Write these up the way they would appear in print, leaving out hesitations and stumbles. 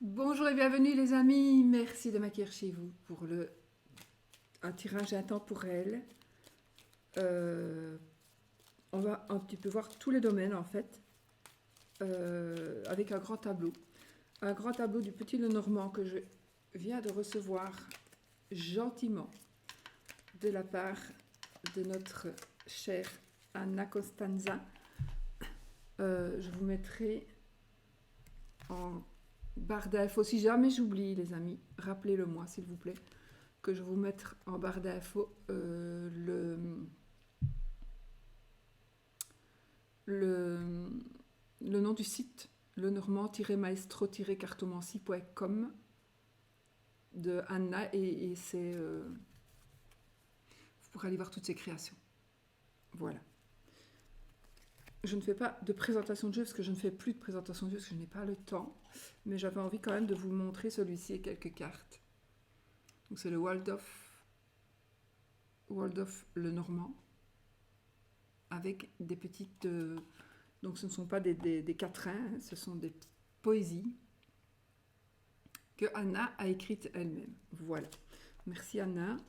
Bonjour et bienvenue les amis, merci de m'accueillir chez vous pour un tirage intemporel. Euh, on va un petit peu voir tous les domaines en fait, avec un grand tableau. Un grand tableau du Petit Lenormand que je viens de recevoir gentiment de la part de notre chère Anna Costanza. Je vous mettrai en barre d'infos. Si jamais j'oublie les amis, rappelez-le moi s'il vous plaît. Que je vais vous mettre en barre d'infos le nom du site, lenormand-maestro-cartomancie.com de Anna et c'est vous pourrez aller voir toutes ses créations. Voilà. Je ne fais pas de présentation de jeu parce que je ne fais plus de présentation de jeu parce que je n'ai pas le temps, mais j'avais envie quand même de vous montrer celui-ci et quelques cartes. Donc c'est le Waldorf Lenormand avec des petites donc ce ne sont pas des quatrains, ce sont des poésies que Anna a écrites elle-même. Voilà. Merci Anna. De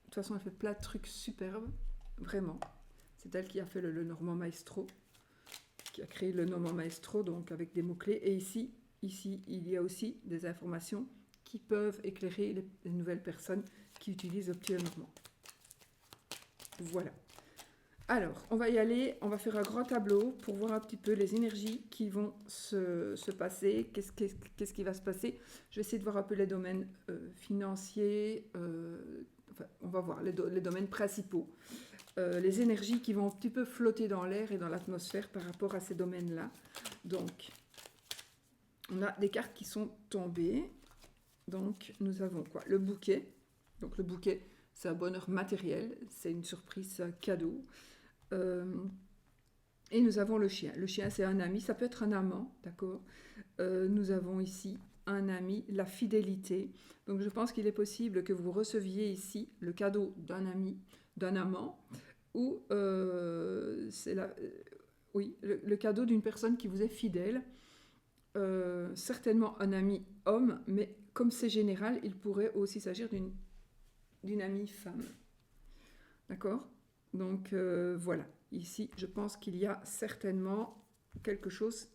toute façon, elle fait plein de trucs superbes, vraiment. C'est elle qui a fait le Lenormand Maestro, qui a créé le Lenormand Maestro, donc avec des mots-clés. Et ici, il y a aussi des informations qui peuvent éclairer les nouvelles personnes qui utilisent le petit Lenormand. Voilà. Alors, on va y aller, on va faire un grand tableau pour voir un petit peu les énergies qui vont se passer, qu'est-ce qui va se passer. Je vais essayer de voir un peu les domaines financiers, enfin, on va voir les domaines principaux, les énergies qui vont un petit peu flotter dans l'air et dans l'atmosphère par rapport à ces domaines-là. Donc, on a des cartes qui sont tombées. Donc, nous avons quoi? Le bouquet. Donc, le bouquet, c'est un bonheur matériel, c'est une surprise, c'est un cadeau. Et nous avons le chien. Le chien, c'est un ami, ça peut être un amant, d'accord. Nous avons ici un ami, la fidélité. Donc je pense qu'il est possible que vous receviez ici le cadeau d'un ami, d'un amant, ou oui, le cadeau d'une personne qui vous est fidèle. Certainement un ami homme, mais comme c'est général, il pourrait aussi s'agir d'une amie femme. D'accord? Donc voilà, ici je pense qu'il y a certainement quelque chose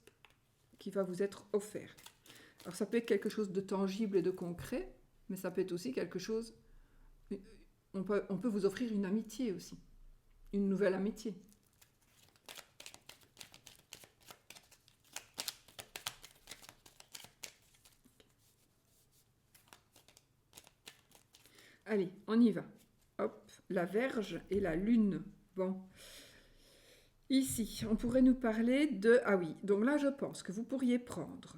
qui va vous être offert. Alors ça peut être quelque chose de tangible et de concret, mais ça peut être aussi quelque chose... On peut vous offrir une amitié aussi, une nouvelle amitié. Allez, on y va. Hop, la Vierge et la Lune. Bon. Ici, on pourrait nous parler de... Ah oui, donc là je pense que vous pourriez prendre...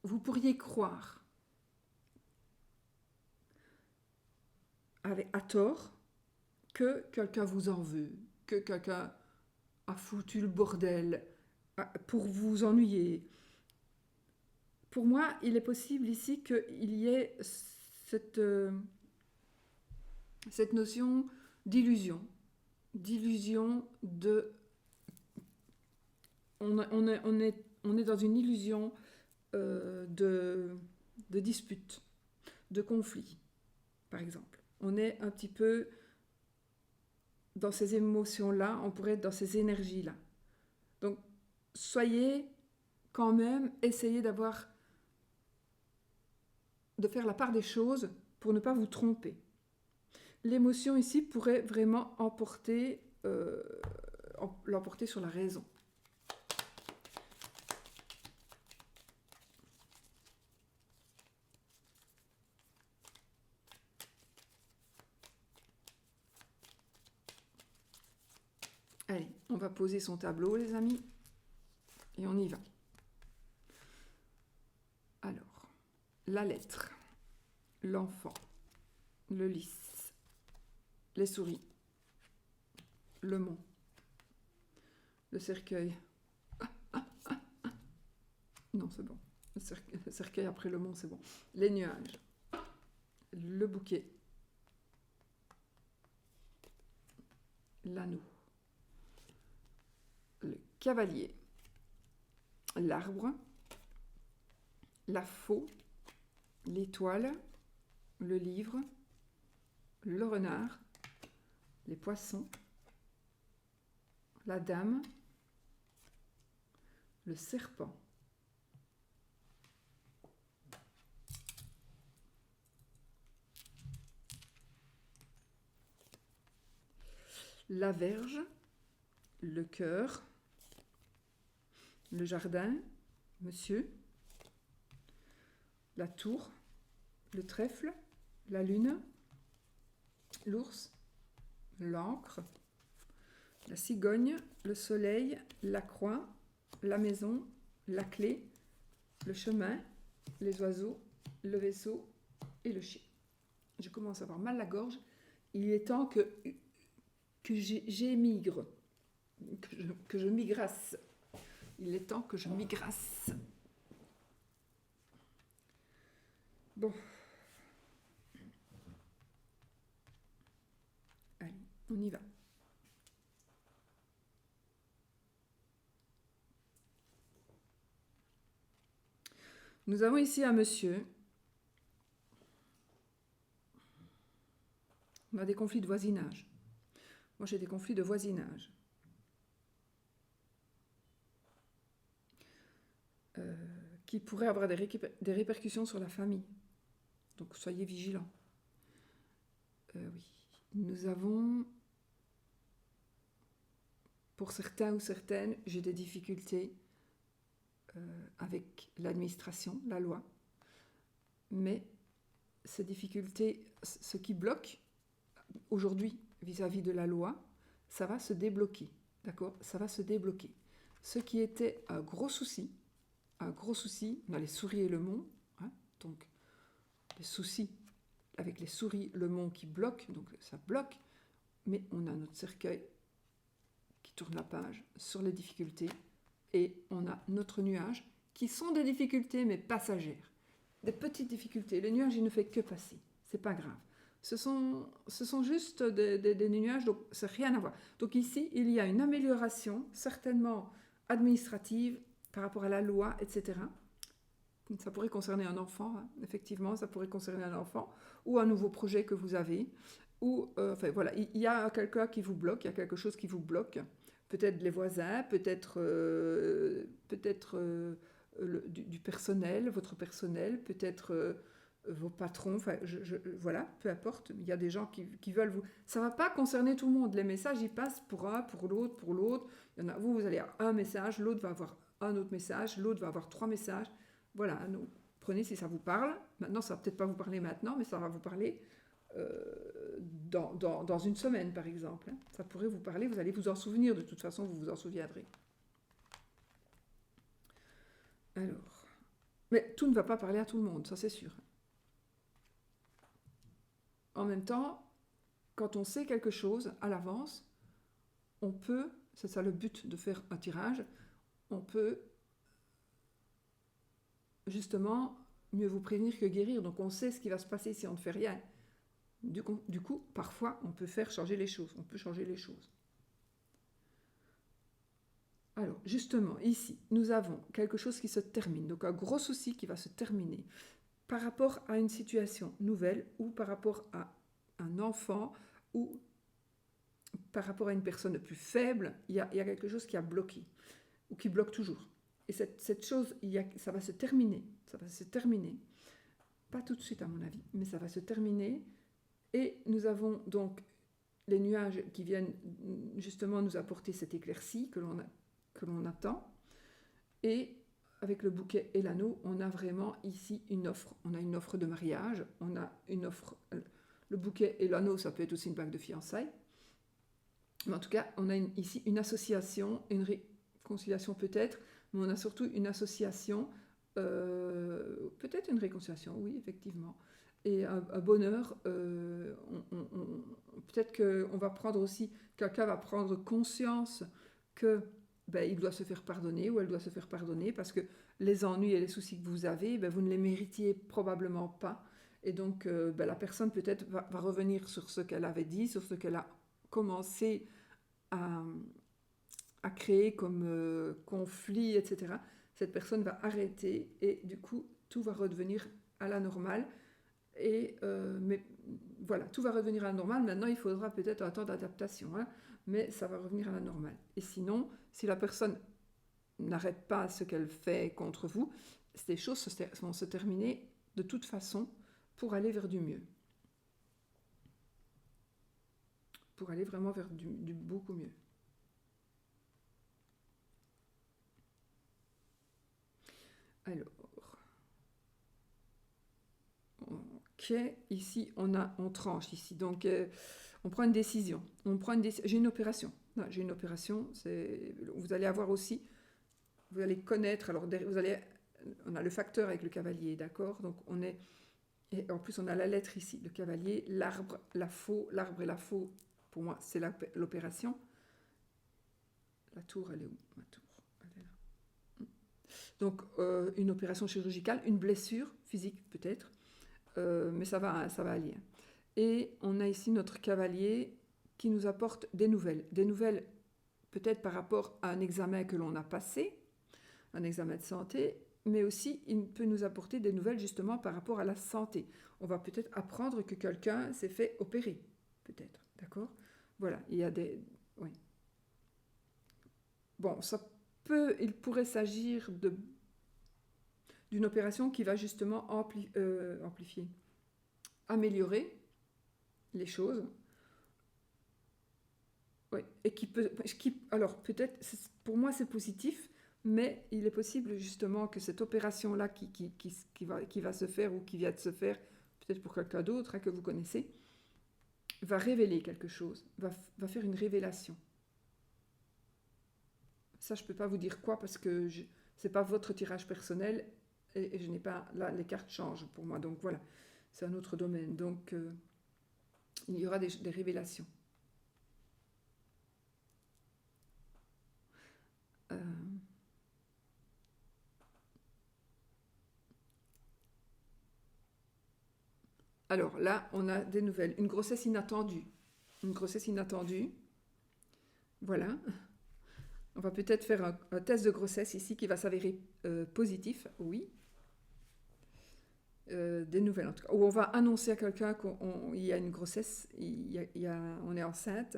vous pourriez croire à tort que quelqu'un vous en veut, que quelqu'un a foutu le bordel pour vous ennuyer. Pour moi, il est possible ici qu'il y ait cette notion d'illusion de... On est dans une illusion de dispute, de conflit, par exemple. On est un petit peu dans ces émotions-là, on pourrait être dans ces énergies-là. Donc, soyez quand même, essayez de faire la part des choses pour ne pas vous tromper. L'émotion ici pourrait vraiment l'emporter sur la raison. Allez, on va poser son tableau, les amis, et on y va. Alors, la lettre, l'enfant, le lys, les souris, le mont, le cercueil. Non, c'est bon. Le cercueil après le mont, c'est bon. Les nuages, le bouquet, l'anneau, le cavalier, l'arbre, la faux, l'étoile, le livre, le renard, les poissons, la dame, le serpent. La verge, le cœur, le jardin, monsieur, la tour, le trèfle, la lune, l'ours, l'encre, la cigogne, le soleil, la croix, la maison, la clé, le chemin, les oiseaux, le vaisseau et le chien. Je commence à avoir mal à la gorge. Il est temps que j'émigre, que je migrasse. Il est temps que je migrasse. Bon. Allez, on y va. Nous avons ici un monsieur. On a des conflits de voisinage. Moi, j'ai des conflits de voisinage. Qui pourraient avoir des répercussions sur la famille. Donc, soyez vigilants. Oui. Nous avons, pour certains ou certaines, j'ai des difficultés avec l'administration, la loi. Mais ces difficultés, ce qui bloque aujourd'hui vis-à-vis de la loi, ça va se débloquer. D'accord ? Ça va se débloquer. Ce qui était un gros souci, on a les souris et le mont, hein, donc les soucis avec les souris, le mont qui bloque, donc ça bloque, mais on a notre cercueil qui tourne la page sur les difficultés et on a notre nuage qui sont des difficultés mais passagères, des petites difficultés. Le nuage, il ne fait que passer, c'est pas grave. Ce sont juste des nuages, donc ça n'a rien à voir. Donc ici, il y a une amélioration, certainement administrative, par rapport à la loi, etc. Ça pourrait concerner un enfant, hein. Effectivement, ça pourrait concerner un enfant, ou un nouveau projet que vous avez, ou, enfin voilà, il y a quelqu'un qui vous bloque, il y a quelque chose qui vous bloque, peut-être les voisins, peut-être du personnel, votre personnel, peut-être vos patrons, enfin, voilà, peu importe, il y a des gens qui veulent vous... Ça ne va pas concerner tout le monde, les messages, ils passent pour un, pour l'autre, il y en a, vous allez avoir un message, l'autre va avoir un autre message, l'autre va avoir 3 messages, voilà, donc prenez si ça vous parle, maintenant ça ne va peut-être pas vous parler maintenant, mais ça va vous parler dans une semaine par exemple, hein. Ça pourrait vous parler, vous allez vous en souvenir, de toute façon vous vous en souviendrez. Alors, mais tout ne va pas parler à tout le monde, ça c'est sûr. En même temps, quand on sait quelque chose à l'avance, on peut, c'est ça le but de faire un tirage, on peut justement mieux vous prévenir que guérir. Donc on sait ce qui va se passer si on ne fait rien. Du coup, parfois, on peut faire changer les choses. On peut changer les choses. Alors, justement, ici, nous avons quelque chose qui se termine. Donc un gros souci qui va se terminer par rapport à une situation nouvelle ou par rapport à un enfant ou par rapport à une personne plus faible. Il y a quelque chose qui a bloqué ou qui bloque toujours. Et cette chose, ça va se terminer. Ça va se terminer. Pas tout de suite à mon avis, mais ça va se terminer. Et nous avons donc les nuages qui viennent justement nous apporter cette éclaircie que l'on attend. Et avec le bouquet et l'anneau, on a vraiment ici une offre. On a une offre de mariage, on a une offre... Le bouquet et l'anneau, ça peut être aussi une bague de fiançailles. Mais en tout cas, on a ici une association, une réconciliation peut-être, mais on a surtout une association, peut-être une réconciliation, oui, effectivement, et un bonheur. Peut-être qu'on va prendre aussi, quelqu'un va prendre conscience que il doit se faire pardonner ou elle doit se faire pardonner parce que les ennuis et les soucis que vous avez, vous ne les méritiez probablement pas. Et donc, la personne peut-être va revenir sur ce qu'elle avait dit, sur ce qu'elle a commencé à créer comme conflit, etc., cette personne va arrêter et du coup, tout va redevenir à la normale. Mais voilà, tout va revenir à la normale. Maintenant, il faudra peut-être un temps d'adaptation, hein, mais ça va revenir à la normale. Et sinon, si la personne n'arrête pas ce qu'elle fait contre vous, ces choses vont se terminer de toute façon pour aller vers du mieux. Pour aller vraiment vers du beaucoup mieux. Alors, ok, ici on tranche ici, donc on prend une décision. J'ai une opération. Non, j'ai une opération. Vous allez avoir aussi, vous allez connaître. Alors on a le facteur avec le cavalier, d'accord. Donc et en plus on a la lettre ici, le cavalier, l'arbre, la faux, l'arbre et la faux. Pour moi, c'est l'opération. La tour, elle est où? Ma tour, elle est là. Donc une opération chirurgicale, une blessure physique peut-être, mais ça va aller. Et on a ici notre cavalier qui nous apporte des nouvelles peut-être par rapport à un examen que l'on a passé, un examen de santé, mais aussi il peut nous apporter des nouvelles justement par rapport à la santé. On va peut-être apprendre que quelqu'un s'est fait opérer, peut-être, d'accord? Voilà, il y a des... Oui. Bon, il pourrait s'agir d'une opération qui va justement amplifier, améliorer les choses. Oui, et alors peut-être, pour moi c'est positif, mais il est possible justement que cette opération-là qui va se faire ou qui vient de se faire, peut-être pour quelqu'un d'autre, hein, que vous connaissez, va révéler quelque chose, va faire une révélation. Ça, je ne peux pas vous dire quoi parce que ce n'est pas votre tirage personnel et je n'ai pas... Là, les cartes changent pour moi, donc voilà, c'est un autre domaine. Donc, il y aura des révélations. Alors là, on a des nouvelles. Une grossesse inattendue. Une grossesse inattendue. Voilà. On va peut-être faire un test de grossesse ici qui va s'avérer positif, oui. Des nouvelles en tout cas. Ou on va annoncer à quelqu'un qu'il y a une grossesse, on est enceinte.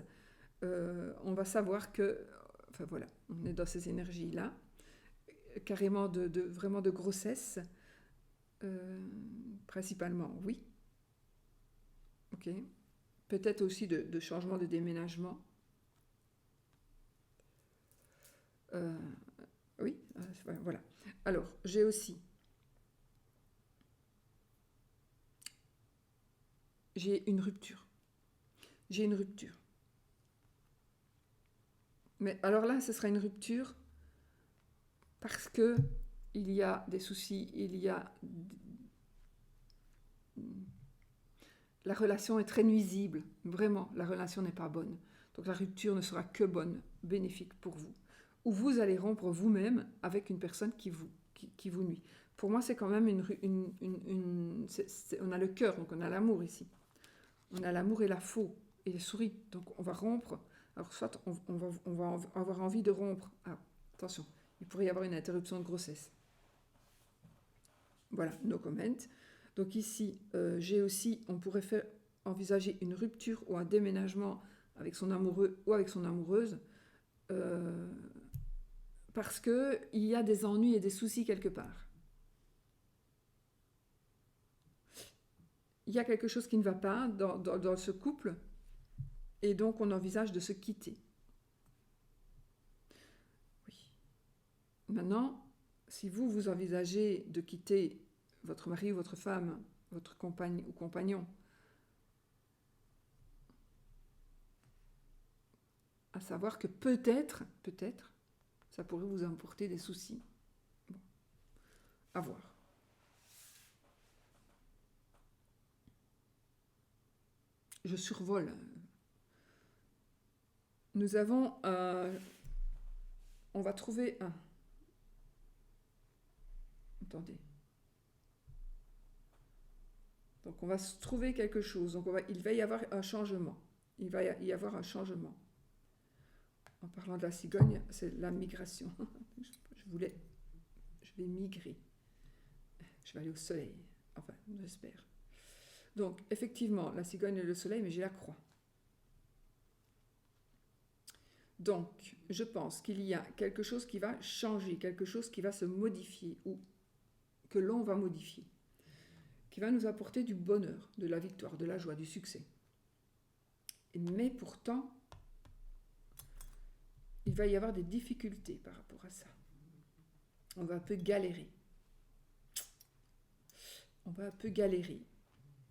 On va savoir que... Enfin voilà, on est dans ces énergies-là. Carrément vraiment de grossesse. Principalement, oui. Ok. Peut-être aussi de changement de déménagement. Oui, voilà. Alors, j'ai aussi... J'ai une rupture. J'ai une rupture. Mais alors là, ce sera une rupture parce que il y a des soucis, la relation est très nuisible. Vraiment, la relation n'est pas bonne. Donc la rupture ne sera que bonne, bénéfique pour vous. Ou vous allez rompre vous-même avec une personne qui vous nuit. Pour moi, c'est quand même on a le cœur, donc on a l'amour ici. On a l'amour et la faux, et les souris. Donc on va rompre. Alors soit on va avoir envie de rompre. Ah, attention, il pourrait y avoir une interruption de grossesse. Voilà, no comment. Donc ici, j'ai aussi, on pourrait envisager une rupture ou un déménagement avec son amoureux ou avec son amoureuse, parce qu'il y a des ennuis et des soucis quelque part. Il y a quelque chose qui ne va pas dans ce couple, et donc on envisage de se quitter. Oui. Maintenant, si vous envisagez de quitter votre mari ou votre femme, votre compagne ou compagnon, à savoir que peut-être, ça pourrait vous apporter des soucis. Bon, à voir. Je survole. Nous avons on va trouver un... Attendez. Donc on va se trouver quelque chose. Donc il va y avoir un changement. Il va y avoir un changement. parlant de la cigogne, c'est la migration. Je vais migrer. Je vais aller au soleil. Enfin, j'espère. Donc, effectivement, la cigogne et le soleil, mais j'ai la croix. Donc, je pense qu'il y a quelque chose qui va changer, quelque chose qui va se modifier, ou que l'on va modifier, qui va nous apporter du bonheur, de la victoire, de la joie, du succès. Mais pourtant, il va y avoir des difficultés par rapport à ça. On va un peu galérer.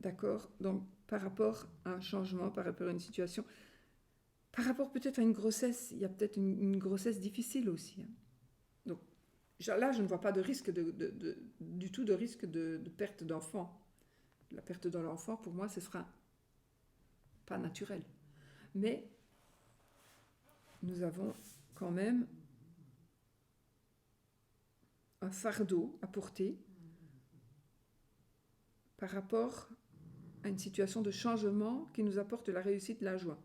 D'accord? Donc, par rapport à un changement, par rapport à une situation, par rapport peut-être à une grossesse, il y a peut-être une grossesse difficile aussi. Donc, là, je ne vois pas de risque du tout de risque de perte d'enfant. La perte de l'enfant, pour moi, ce sera pas naturel. Mais nous avons quand même un fardeau à porter par rapport à une situation de changement qui nous apporte la réussite, la joie.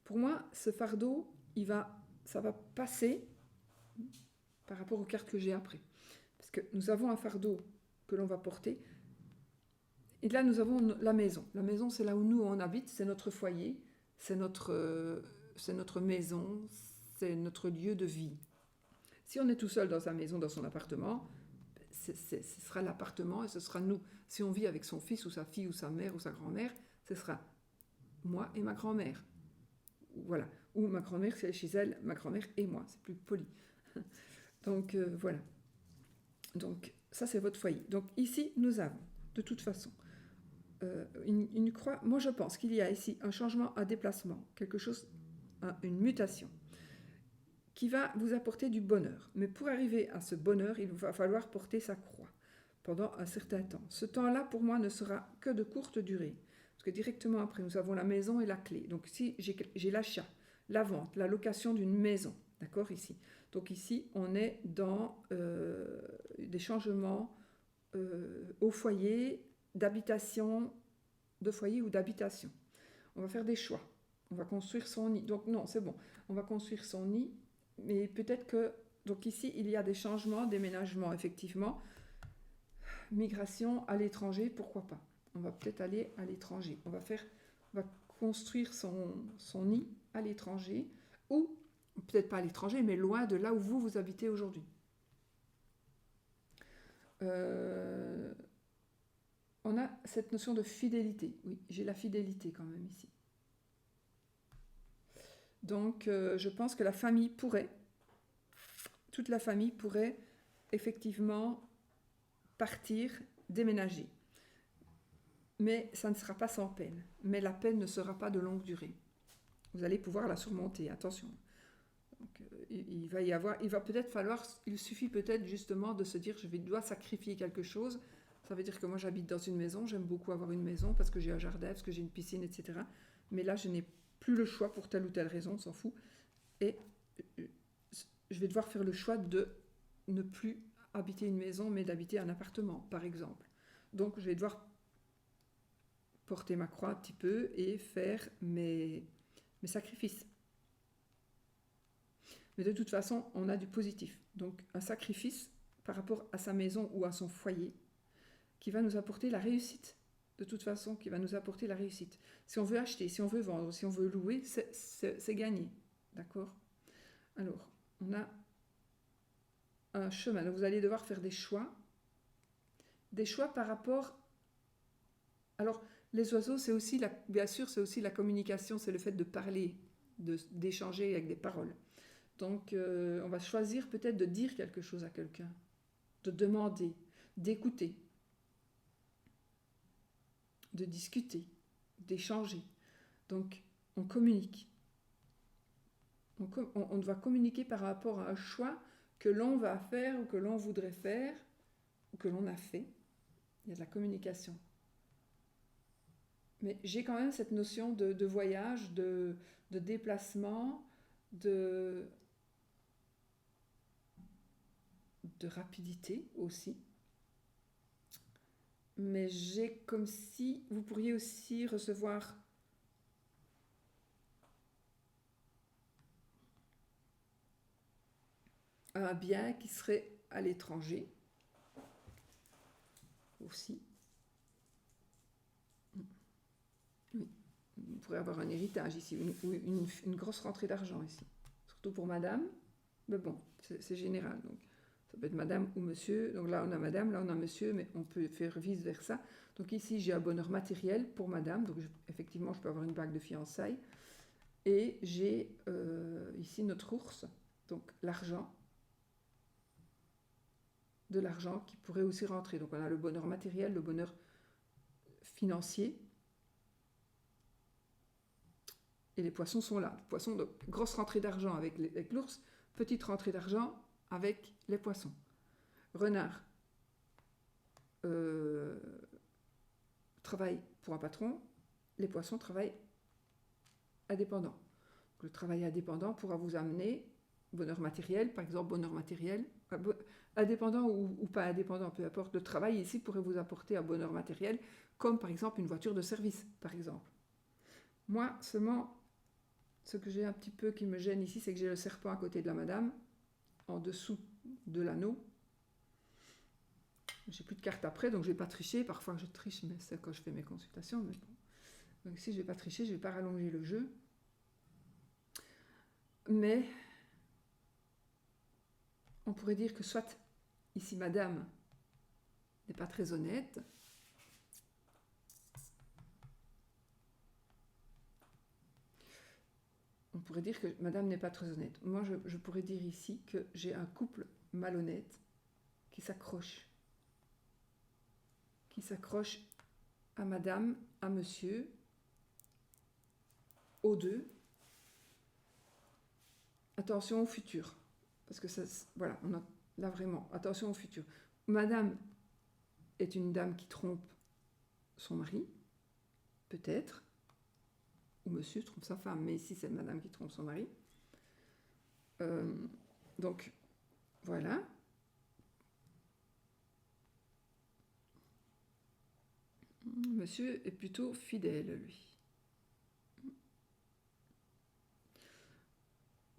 Pour moi, ce fardeau, ça va passer par rapport aux cartes que j'ai après. Parce que nous avons un fardeau que l'on va porter. Et là, nous avons la maison. La maison, c'est là où nous, on habite, c'est notre foyer, c'est notre maison, c'est notre lieu de vie. Si on est tout seul dans sa maison, dans son appartement, ce sera l'appartement et ce sera nous. Si on vit avec son fils ou sa fille ou sa mère ou sa grand-mère, ce sera moi et ma grand-mère. Voilà. Ou ma grand-mère, c'est chez elle, ma grand-mère et moi. C'est plus poli. Donc, voilà. Donc, ça, c'est votre foyer. Donc, ici, nous avons, de toute façon, une croix. Moi, je pense qu'il y a ici un changement, un déplacement, quelque chose, une mutation, qui va vous apporter du bonheur. Mais pour arriver à ce bonheur, il va falloir porter sa croix pendant un certain temps. Ce temps-là, pour moi, ne sera que de courte durée. Parce que directement après, nous avons la maison et la clé. Donc ici, j'ai l'achat, la vente, la location d'une maison. D'accord, ici. Donc ici, on est dans des changements au foyer, d'habitation, de foyer ou d'habitation. On va faire des choix. On va construire son nid. Donc non, c'est bon. On va construire son nid. Mais peut-être que... Donc ici, il y a des changements, déménagements, effectivement. Migration à l'étranger, pourquoi pas. On va peut-être aller à l'étranger. On va construire son nid à l'étranger, ou peut-être pas à l'étranger, mais loin de là où vous habitez aujourd'hui. On a cette notion de fidélité. Oui, j'ai la fidélité quand même ici. Donc, je pense que toute la famille pourrait effectivement partir, déménager. Mais ça ne sera pas sans peine. Mais la peine ne sera pas de longue durée. Vous allez pouvoir la surmonter, attention. Donc, il suffit peut-être justement de se dire, je dois sacrifier quelque chose. Ça veut dire que moi j'habite dans une maison, j'aime beaucoup avoir une maison parce que j'ai un jardin, parce que j'ai une piscine, etc. Mais là, je n'ai plus le choix pour telle ou telle raison, on s'en fout. Et je vais devoir faire le choix de ne plus habiter une maison, mais d'habiter un appartement, par exemple. Donc, je vais devoir porter ma croix un petit peu et faire mes sacrifices. Mais de toute façon, on a du positif. Donc, un sacrifice par rapport à sa maison ou à son foyer qui va nous apporter la réussite. De toute façon, qui va nous apporter la réussite. Si on veut acheter, si on veut vendre, si on veut louer, c'est gagné. D'accord ? Alors, on a un chemin. Donc, vous allez devoir faire des choix. Des choix par rapport... Alors, les oiseaux, bien sûr, c'est aussi la communication, c'est le fait de parler, d'échanger avec des paroles. Donc, on va choisir peut-être de dire quelque chose à quelqu'un, de demander, d'écouter, de discuter, d'échanger. Donc, on communique. On doit communiquer par rapport à un choix que l'on va faire ou que l'on voudrait faire ou que l'on a fait. Il y a de la communication. Mais j'ai quand même cette notion de voyage, de déplacement, de rapidité aussi. Mais j'ai comme si vous pourriez aussi recevoir un bien qui serait à l'étranger aussi. Oui. Vous pourrez avoir un héritage ici, une grosse rentrée d'argent ici. Surtout pour madame. Mais bon, c'est général. Donc, ça peut être madame ou monsieur. Donc là, on a madame, là, on a monsieur, mais on peut faire vice-versa. Donc ici, j'ai un bonheur matériel pour madame. Donc effectivement, je peux avoir une bague de fiançailles. Et j'ai ici notre ours, donc l'argent. De l'argent qui pourrait aussi rentrer. Donc on a le bonheur matériel, le bonheur financier. Et les poissons sont là. Les poissons, donc, grosse rentrée d'argent avec l'ours, petite rentrée d'argent avec les poissons. Renard travaille pour un patron, les poissons travaillent indépendants. Le travail indépendant pourra vous amener bonheur matériel, par exemple bonheur matériel, indépendant ou pas indépendant, peu importe. Le travail ici pourrait vous apporter un bonheur matériel, comme par exemple une voiture de service, par exemple. Moi, seulement, ce que j'ai un petit peu qui me gêne ici, c'est que j'ai le serpent à côté de la madame, en dessous de l'anneau. J'ai plus de cartes après, donc je ne vais pas tricher. Parfois je triche, mais c'est quand je fais mes consultations. Mais bon. Donc ici, je ne vais pas tricher, je ne vais pas rallonger le jeu. Mais on pourrait dire que soit ici madame n'est pas très honnête, on pourrait dire que madame n'est pas très honnête. Moi, je pourrais dire ici que j'ai un couple malhonnête qui s'accroche à madame, à monsieur, aux deux. Attention au futur, parce que ça, voilà, on a là vraiment, attention au futur. Madame est une dame qui trompe son mari, peut-être, ou monsieur trompe sa femme, mais ici c'est madame qui trompe son mari. Donc, voilà. Monsieur est plutôt fidèle, lui.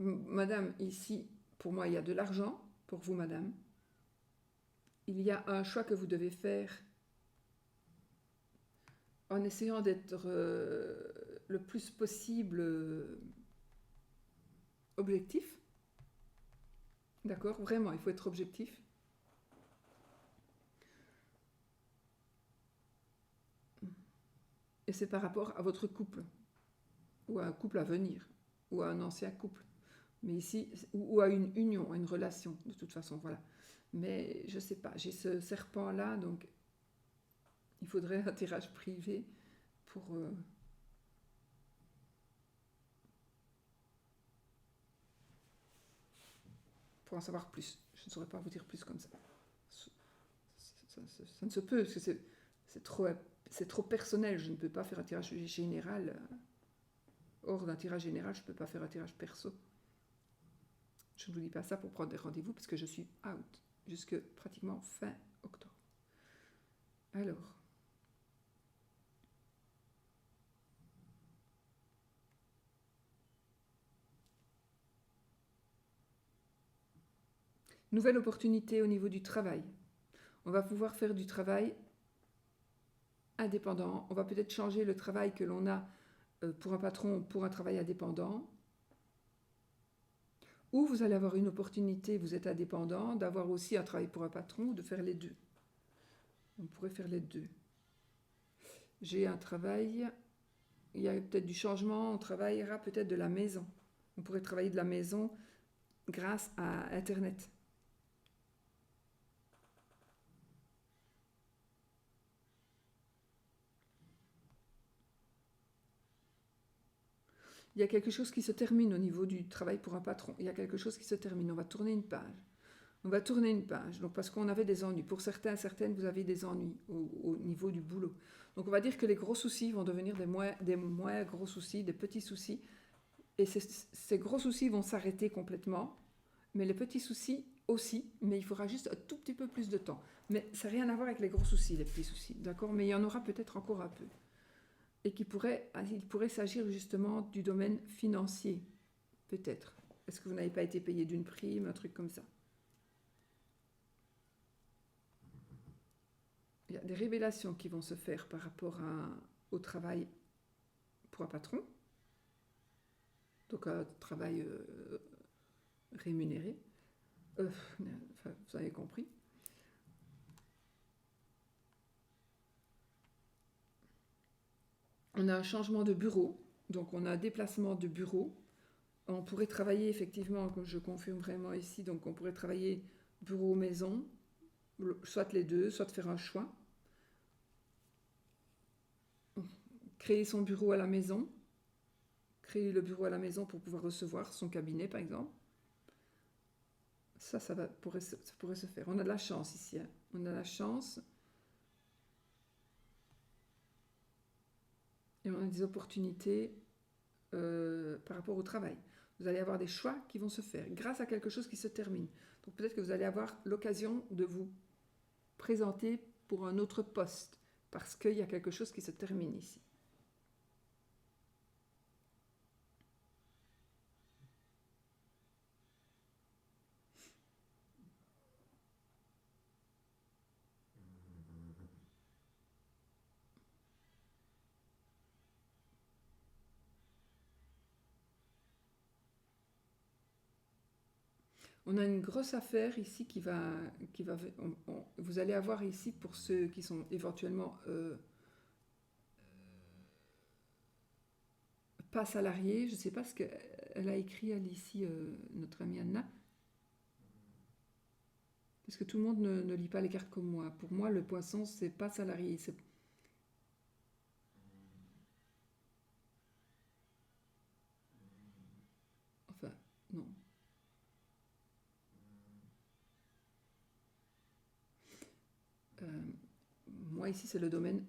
Madame, ici, pour moi, il y a de l'argent. Pour vous, madame. Il y a un choix que vous devez faire en essayant d'être le plus possible objectif. D'accord? Vraiment, il faut être objectif. Et c'est par rapport à votre couple, ou à un couple à venir, ou à un ancien couple. Mais ici, ou à une union, à une relation, de toute façon, voilà. Mais je ne sais pas, j'ai ce serpent-là, donc il faudrait un tirage privé pour en savoir plus. Je ne saurais pas vous dire plus comme ça. Ça ne se peut, parce que c'est trop personnel. Je ne peux pas faire un tirage général. Hors d'un tirage général, je ne peux pas faire un tirage perso. Je ne vous dis pas ça pour prendre des rendez-vous, parce que je suis out jusque pratiquement fin octobre. Alors, nouvelle opportunité au niveau du travail. On va pouvoir faire du travail indépendant. On va peut-être changer le travail que l'on a pour un patron pour un travail indépendant. Ou vous allez avoir une opportunité, vous êtes indépendant, d'avoir aussi un travail pour un patron ou de faire les deux. On pourrait faire les deux. J'ai un travail, il y a peut-être du changement, on travaillera peut-être de la maison. On pourrait travailler de la maison grâce à Internet. Il y a quelque chose qui se termine au niveau du travail pour un patron. Il y a quelque chose qui se termine. On va tourner une page. On va tourner une page. Donc, parce qu'on avait des ennuis. Pour certains, certaines, vous avez des ennuis au niveau du boulot. Donc, on va dire que les gros soucis vont devenir des moins gros soucis, des petits soucis. Et ces gros soucis vont s'arrêter complètement. Mais les petits soucis aussi. Mais il faudra juste un tout petit peu plus de temps. Mais ça n'a rien à voir avec les gros soucis, les petits soucis. D'accord? Mais il y en aura peut-être encore un peu. Et il pourrait s'agir justement du domaine financier, peut-être. Est-ce que vous n'avez pas été payé d'une prime, un truc comme ça? il y a des révélations qui vont se faire par rapport au travail pour un patron, donc un travail rémunéré. Enfin, vous avez compris. On a un changement de bureau, donc on a un déplacement de bureau. On pourrait travailler effectivement, comme je confirme vraiment ici, donc on pourrait travailler bureau-maison, soit les deux, soit faire un choix. Créer son bureau à la maison, créer le bureau à la maison pour pouvoir recevoir son cabinet par exemple. Ça pourrait se faire. On a de la chance ici, hein. On a la chance. Et on a des opportunités par rapport au travail. Vous allez avoir des choix qui vont se faire grâce à quelque chose qui se termine. Donc peut-être que vous allez avoir l'occasion de vous présenter pour un autre poste parce qu'il y a quelque chose qui se termine ici. On a une grosse affaire ici vous allez avoir ici pour ceux qui sont éventuellement pas salariés, je ne sais pas ce qu'elle a écrit elle ici, notre amie Anna. Parce que tout le monde ne lit pas les cartes comme moi. Pour moi, le poisson, c'est pas salarié. Enfin, non. Moi, ici, c'est le domaine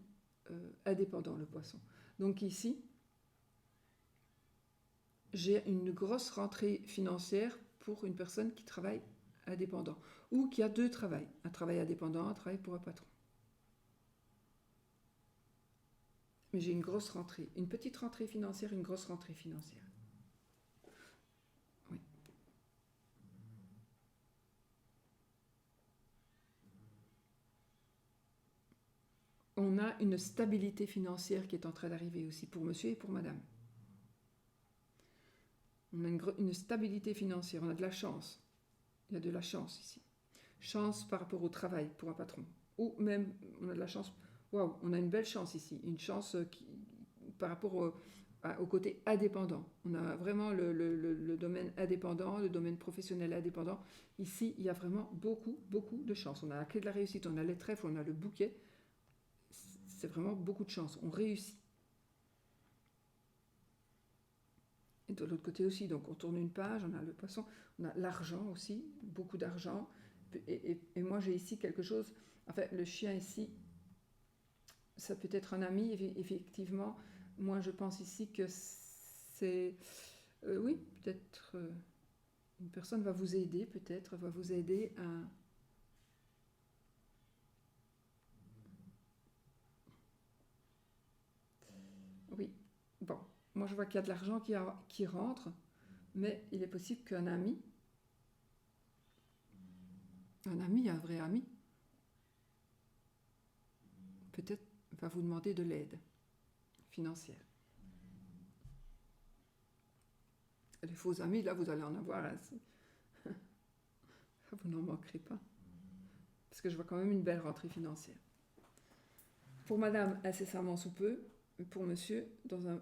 indépendant, le poisson. Donc ici, j'ai une grosse rentrée financière pour une personne qui travaille indépendant ou qui a deux travails. Un travail indépendant, un travail pour un patron. Mais j'ai une grosse rentrée. Une petite rentrée financière, une grosse rentrée financière. Oui. On a une stabilité financière qui est en train d'arriver aussi pour monsieur et pour madame. On a une stabilité financière, on a de la chance. Il y a de la chance ici. Chance par rapport au travail pour un patron. Ou même, on a de la chance. Waouh, on a une belle chance ici. Une chance par rapport au côté indépendant. On a vraiment le domaine indépendant, le domaine professionnel indépendant. Ici, il y a vraiment beaucoup, beaucoup de chance. On a la clé de la réussite, on a les trèfles, on a le bouquet. C'est vraiment beaucoup de chance. On réussit. Et de l'autre côté aussi, donc on tourne une page, on a le poisson, on a l'argent aussi, beaucoup d'argent. Et moi j'ai ici quelque chose, enfin le chien ici, ça peut être un ami, effectivement. Moi je pense ici que c'est... oui, peut-être une personne va vous aider, peut-être va vous aider à... Oui, bon, moi je vois qu'il y a de l'argent qui rentre, mais il est possible qu'un ami, un vrai ami, peut-être va vous demander de l'aide financière. Les faux amis, là, vous allez en avoir ainsi. Vous n'en manquerez pas. Parce que je vois quand même une belle rentrée financière. Pour madame, incessamment sous peu. Pour monsieur, dans un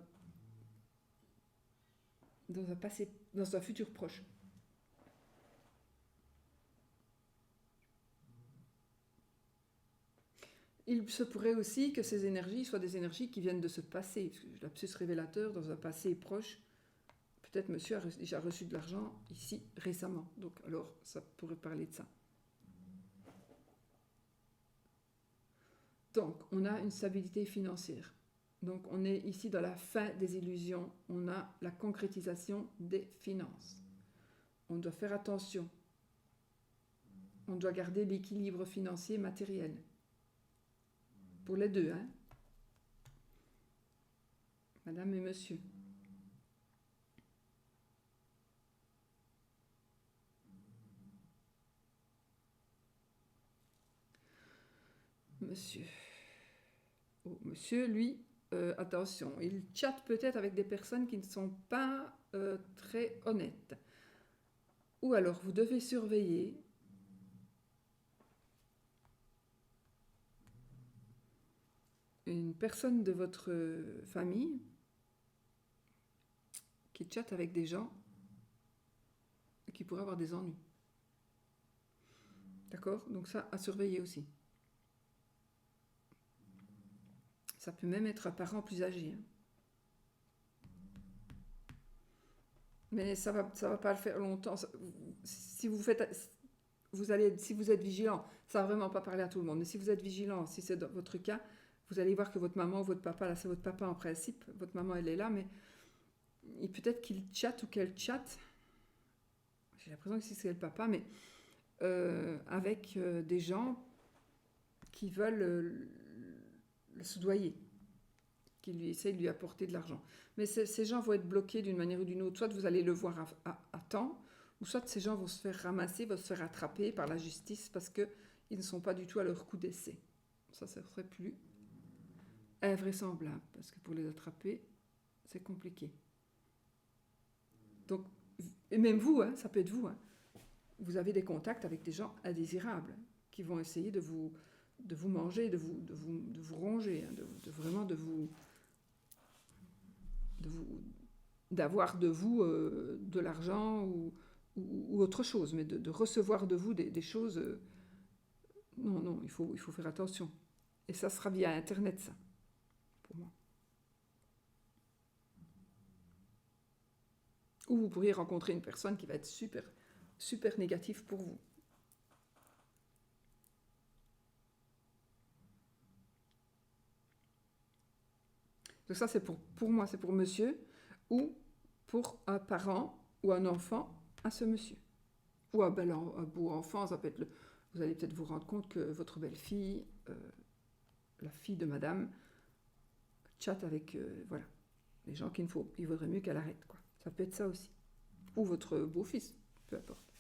passé, dans un futur proche. Il se pourrait aussi que ces énergies soient des énergies qui viennent de ce passé. Lapsus révélateur, dans un passé proche. Peut-être monsieur a déjà reçu de l'argent ici récemment. Donc alors, ça pourrait parler de ça. Donc, on a une stabilité financière. Donc, on est ici dans la fin des illusions. On a la concrétisation des finances. On doit faire attention. On doit garder l'équilibre financier matériel. Pour les deux, hein. Madame et monsieur. Monsieur. Oh, monsieur, lui, attention, il chatte peut-être avec des personnes qui ne sont pas très honnêtes. Ou alors, vous devez surveiller une personne de votre famille qui chatte avec des gens et qui pourrait avoir des ennuis. D'accord? Donc ça, à surveiller aussi. Ça peut même être un parent plus âgé. Mais ça va pas le faire longtemps. Si vous faites, si vous êtes vigilant, ça va vraiment pas parler à tout le monde. Mais si vous êtes vigilant, si c'est votre cas, vous allez voir que votre maman ou votre papa, là c'est votre papa en principe, votre maman elle est là, mais peut-être qu'il chatte ou qu'elle chatte. J'ai l'impression que c'est le papa, mais avec des gens qui veulent le soudoyer, qui lui essayent de lui apporter de l'argent. Mais ces gens vont être bloqués d'une manière ou d'une autre. Soit vous allez le voir à temps, ou soit ces gens vont se faire ramasser, vont se faire attraper par la justice parce qu'ils ne sont pas du tout à leur coup d'essai. Ça serait plus invraisemblable, parce que pour les attraper, c'est compliqué. Donc, et même vous, hein, ça peut être vous, hein, vous avez des contacts avec des gens indésirables qui vont essayer de vous manger, de vous ronger, hein, d'avoir de vous de l'argent ou autre chose, mais de recevoir de vous des choses. Non, il faut faire attention. Et ça sera via Internet, ça, pour moi. Ou vous pourriez rencontrer une personne qui va être super, super négative pour vous. Donc ça, c'est pour moi, c'est pour monsieur, ou pour un parent ou un enfant à ce monsieur. Ou un beau enfant, ça peut être vous allez peut-être vous rendre compte que votre belle-fille, la fille de madame, chatte avec voilà, les gens il vaudrait mieux qu'elle arrête, quoi. Ça peut être ça aussi. Ou votre beau-fils, peu importe.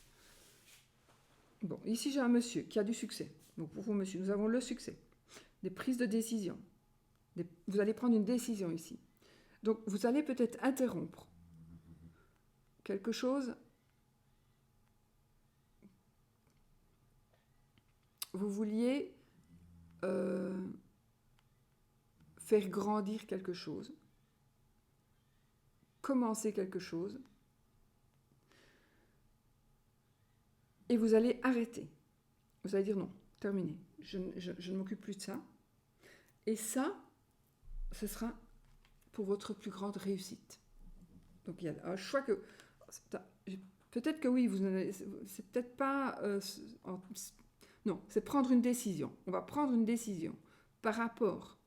Bon, ici j'ai un monsieur qui a du succès. Donc pour vous, monsieur, nous avons le succès. Des prises de décision. Vous allez prendre une décision ici. Donc vous allez peut-être interrompre quelque chose. Vous vouliez faire grandir quelque chose, commencer quelque chose, et vous allez arrêter. Vous allez dire non, terminé, je ne m'occupe plus de ça. Et ça, ce sera pour votre plus grande réussite. Donc il y a un choix que... Peut-être que oui, c'est peut-être pas... non, c'est prendre une décision. On va prendre une décision par rapport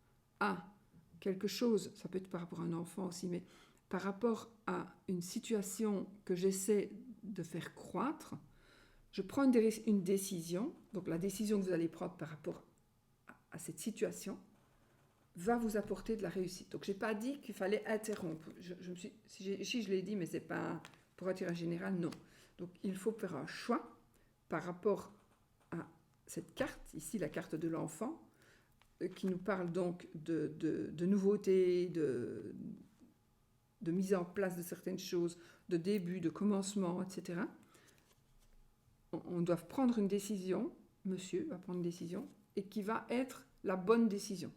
à quelque chose, ça peut être par rapport à un enfant aussi, mais par rapport à une situation que j'essaie de faire croître, je prends une décision, donc la décision que vous allez prendre par rapport à cette situation va vous apporter de la réussite. Donc je n'ai pas dit qu'il fallait interrompre. Si je l'ai dit, mais c'est pas pour un tirage général, non. Donc il faut faire un choix par rapport à cette carte, ici la carte de l'enfant, qui nous parle donc de nouveautés, de mise en place de certaines choses, de début, de commencement, etc. On doit prendre une décision, monsieur va prendre une décision, et qui va être la bonne décision.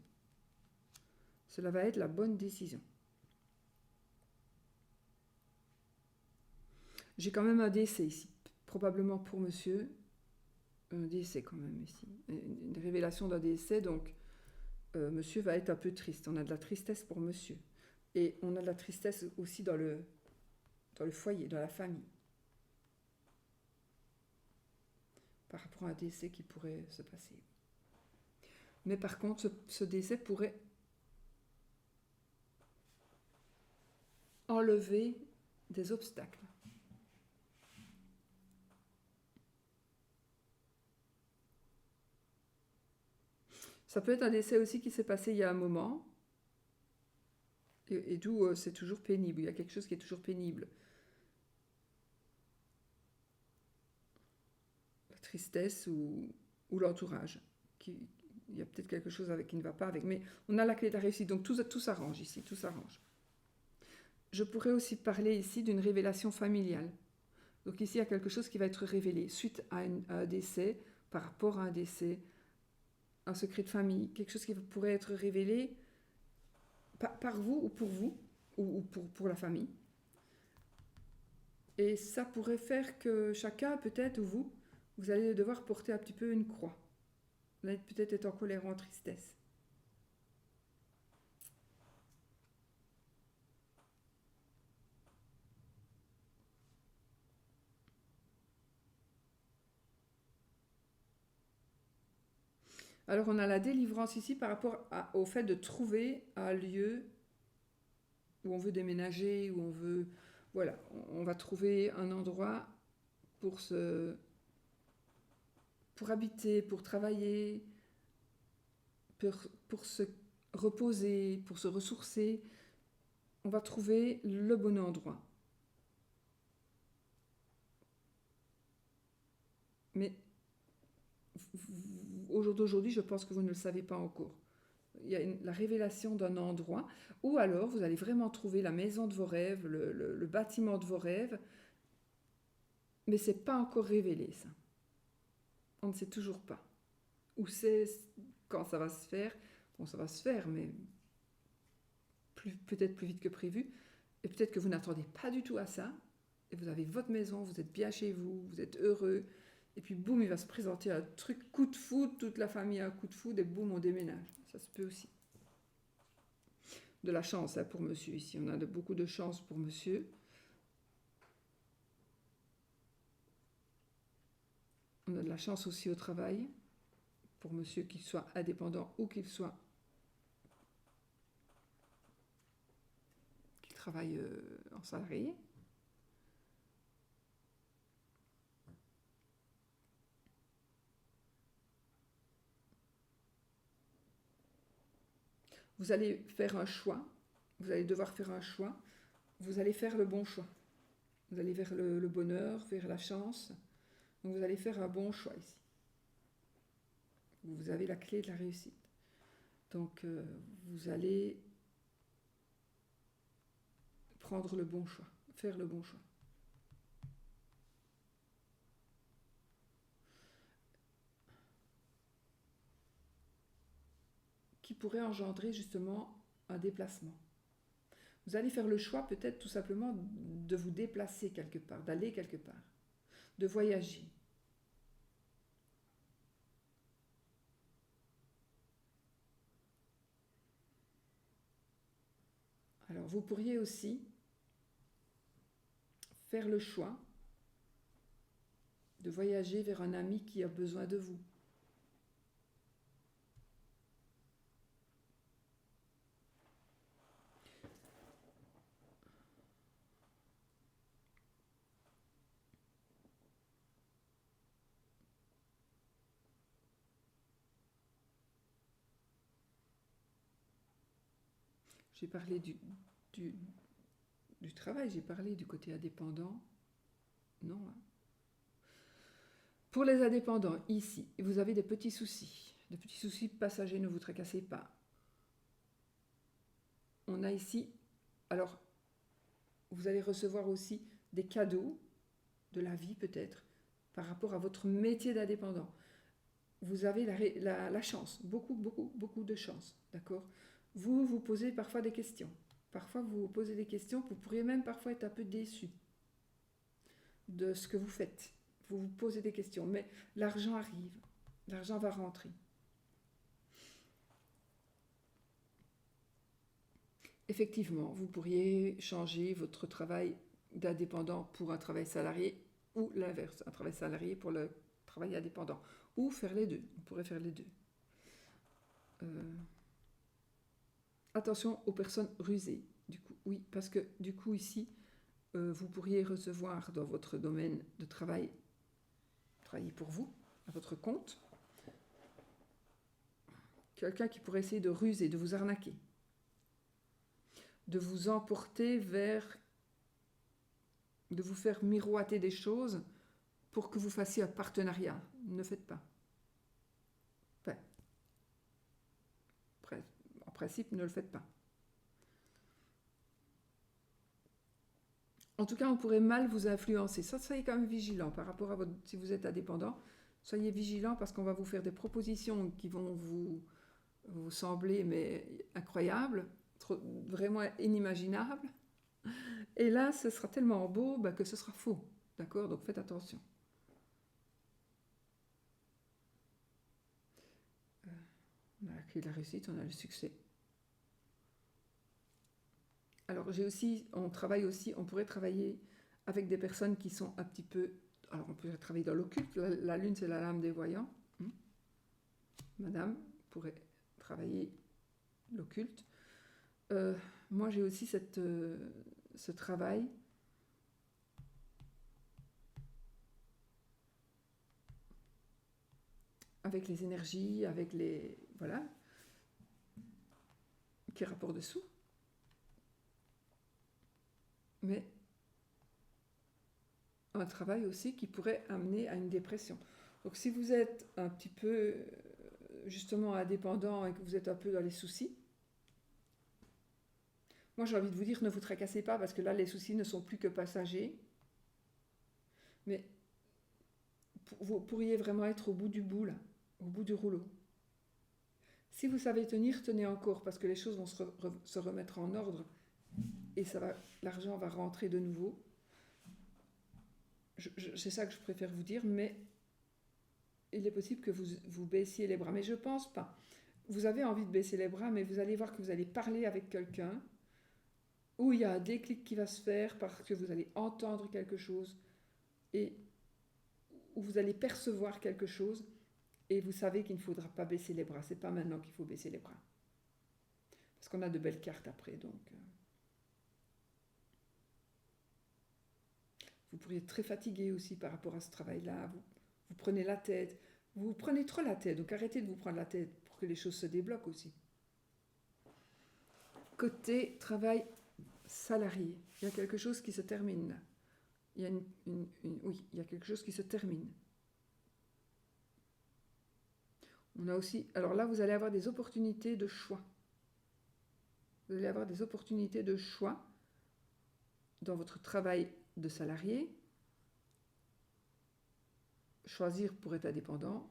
Cela va être la bonne décision. J'ai quand même un décès ici, probablement pour monsieur. Un décès quand même ici. Une révélation d'un décès, donc monsieur va être un peu triste. On a de la tristesse pour monsieur. Et on a de la tristesse aussi dans le foyer, dans la famille. Par rapport à un décès qui pourrait se passer. Mais par contre, ce décès pourrait enlever des obstacles. Ça peut être un décès aussi qui s'est passé il y a un moment, et d'où c'est toujours pénible. Il y a quelque chose qui est toujours pénible. La tristesse ou l'entourage. il y a peut-être quelque chose qui ne va pas avec, mais on a la clé de la réussite, donc tout s'arrange ici, tout s'arrange. Je pourrais aussi parler ici d'une révélation familiale. Donc ici, il y a quelque chose qui va être révélé suite à un décès, par rapport à un décès, un secret de famille, quelque chose qui pourrait être révélé par vous, ou pour la famille. Et ça pourrait faire que chacun, peut-être, ou vous allez devoir porter un petit peu une croix. Vous allez peut-être être en colère ou en tristesse. Alors on a la délivrance ici par rapport au fait de trouver un lieu où on veut déménager, où on veut... Voilà, on va trouver un endroit pour habiter, pour travailler, pour se reposer, pour se ressourcer. On va trouver le bon endroit. Mais au jour d'aujourd'hui, je pense que vous ne le savez pas encore. Il y a la révélation d'un endroit, ou alors vous allez vraiment trouver la maison de vos rêves, le bâtiment de vos rêves, mais c'est pas encore révélé, ça. On ne sait toujours pas. Où c'est, quand ça va se faire. Bon, ça va se faire, mais peut-être plus vite que prévu. Et peut-être que vous n'attendez pas du tout à ça. Et vous avez votre maison, vous êtes bien chez vous, vous êtes heureux. Et puis boum, il va se présenter un truc coup de foudre, toute la famille a un coup de foudre, et boum, on déménage. Ça se peut aussi. De la chance hein, pour monsieur ici. On a beaucoup de chance pour monsieur. On a de la chance aussi au travail, pour monsieur qu'il soit indépendant ou qu'il travaille en salarié. Vous allez faire un choix, vous allez devoir faire un choix, vous allez faire le bon choix. Vous allez vers le bonheur, vers la chance. Donc vous allez faire un bon choix ici. Vous avez la clé de la réussite. Donc vous allez prendre le bon choix, faire le bon choix. Qui pourrait engendrer justement un déplacement. Vous allez faire le choix peut-être tout simplement de vous déplacer quelque part, d'aller quelque part, de voyager. Alors vous pourriez aussi faire le choix de voyager vers un ami qui a besoin de vous. J'ai parlé du travail, j'ai parlé du côté indépendant. Non. Hein. Pour les indépendants, ici, vous avez des petits soucis passagers, ne vous tracassez pas. On a ici, alors, vous allez recevoir aussi des cadeaux de la vie peut-être, par rapport à votre métier d'indépendant. Vous avez la chance, beaucoup de chance, d'accord ? Vous vous posez parfois des questions. Parfois vous vous posez des questions, vous pourriez même parfois être un peu déçu de ce que vous faites. Vous vous posez des questions, mais l'argent arrive, l'argent va rentrer. Effectivement, vous pourriez changer votre travail d'indépendant pour un travail salarié ou l'inverse, un travail salarié pour le travail indépendant. Ou faire les deux, on pourrait faire les deux. Attention aux personnes rusées, du coup, oui, parce que du coup ici, vous pourriez recevoir dans votre domaine de travail, travailler pour vous, à votre compte, quelqu'un qui pourrait essayer de ruser, de vous arnaquer, de vous emporter vers, de vous faire miroiter des choses pour que vous fassiez un partenariat. Ne faites pas. Enfin, principe, ne le faites pas. En tout cas, on pourrait mal vous influencer. Ça, soyez quand même vigilant par rapport à votre... Si vous êtes indépendant, soyez vigilant parce qu'on va vous faire des propositions qui vont vous sembler mais incroyables, vraiment inimaginables. Et là, ce sera tellement beau que ce sera faux. D'accord? Donc faites attention. On a la clé de la réussite, on a le succès. Alors on pourrait travailler avec des personnes qui sont un petit peu... Alors on pourrait travailler dans l'occulte, la lune c'est la lame des voyants. Madame pourrait travailler l'occulte. Moi j'ai aussi ce travail avec les énergies, avec les... Voilà. Qui est rapport dessous. Mais un travail aussi qui pourrait amener à une dépression. Donc si vous êtes un petit peu justement indépendant et que vous êtes un peu dans les soucis, moi j'ai envie de vous dire ne vous tracassez pas parce que là les soucis ne sont plus que passagers. Mais vous pourriez vraiment être au bout du bout là, au bout du rouleau. Si vous savez tenir, tenez encore parce que les choses vont se remettre en ordre et l'argent va rentrer de nouveau. C'est ça que je préfère vous dire, mais il est possible que vous baissiez les bras. Mais je pense pas. Vous avez envie de baisser les bras, mais vous allez voir que vous allez parler avec quelqu'un où il y a un déclic qui va se faire parce que vous allez entendre quelque chose et où vous allez percevoir quelque chose et vous savez qu'il ne faudra pas baisser les bras. C'est pas maintenant qu'il faut baisser les bras. Parce qu'on a de belles cartes après, donc... Vous pourriez être très fatigué aussi par rapport à ce travail-là. Vous prenez la tête. Vous prenez trop la tête. Donc arrêtez de vous prendre la tête pour que les choses se débloquent aussi. Côté travail salarié, il y a quelque chose qui se termine. Il y a oui, il y a quelque chose qui se termine. On a aussi... Alors là, vous allez avoir des opportunités de choix. Vous allez avoir des opportunités de choix dans votre travail de salarié, choisir pour être indépendant,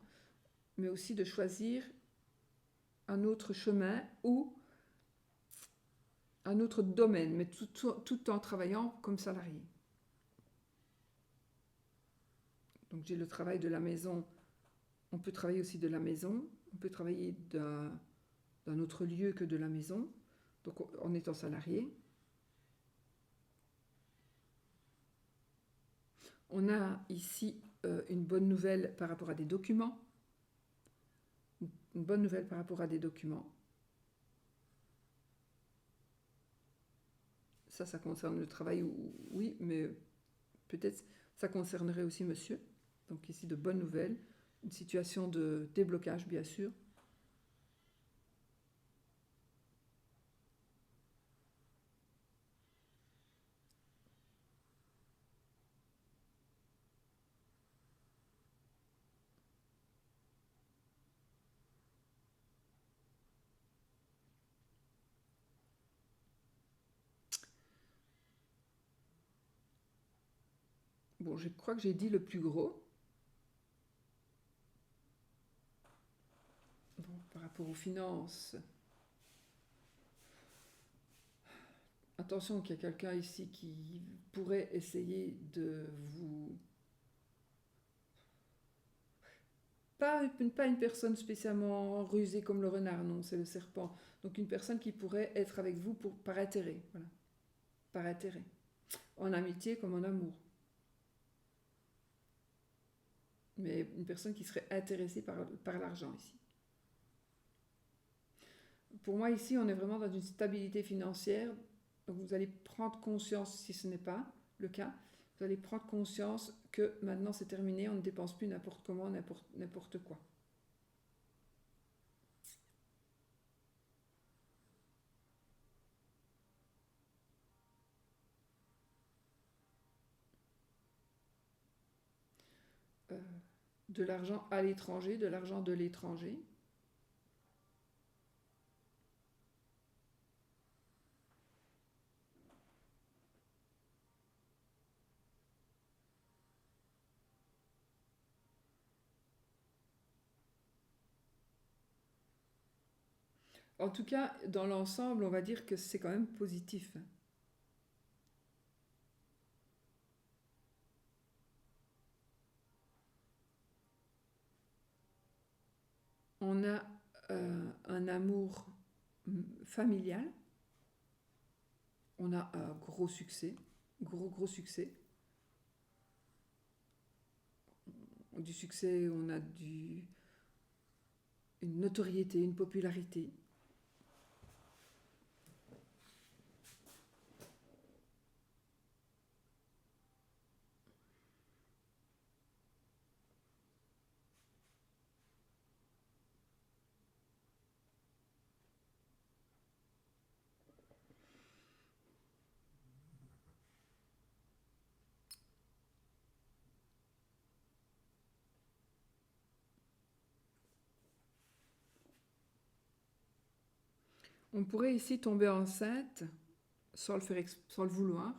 mais aussi de choisir un autre chemin ou un autre domaine, mais tout en travaillant comme salarié. Donc j'ai le travail de la maison, on peut travailler aussi de la maison, on peut travailler d'un autre lieu que de la maison, donc en étant salarié. On a ici une bonne nouvelle par rapport à des documents. Une bonne nouvelle par rapport à des documents. Ça concerne le travail, oui, mais peut-être ça concernerait aussi monsieur. Donc ici, de bonnes nouvelles. Une situation de déblocage, bien sûr. Bon, je crois que j'ai dit le plus gros. Bon, par rapport aux finances, attention qu'il y a quelqu'un ici qui pourrait essayer de vous... Pas une personne spécialement rusée comme le renard, non, c'est le serpent. Donc une personne qui pourrait être avec vous par intérêt, voilà. Par intérêt. En amitié comme en amour. Mais une personne qui serait intéressée par l'argent ici. Pour moi ici, on est vraiment dans une stabilité financière. Donc vous allez prendre conscience, si ce n'est pas le cas, vous allez prendre conscience que maintenant c'est terminé, on ne dépense plus n'importe comment, n'importe quoi. De l'argent à l'étranger, de l'argent de l'étranger. En tout cas, dans l'ensemble, on va dire que c'est quand même positif. On a un amour familial, on a un gros succès, gros succès. Du succès, on a une notoriété, une popularité. On pourrait ici tomber enceinte sans le faire, sans le vouloir.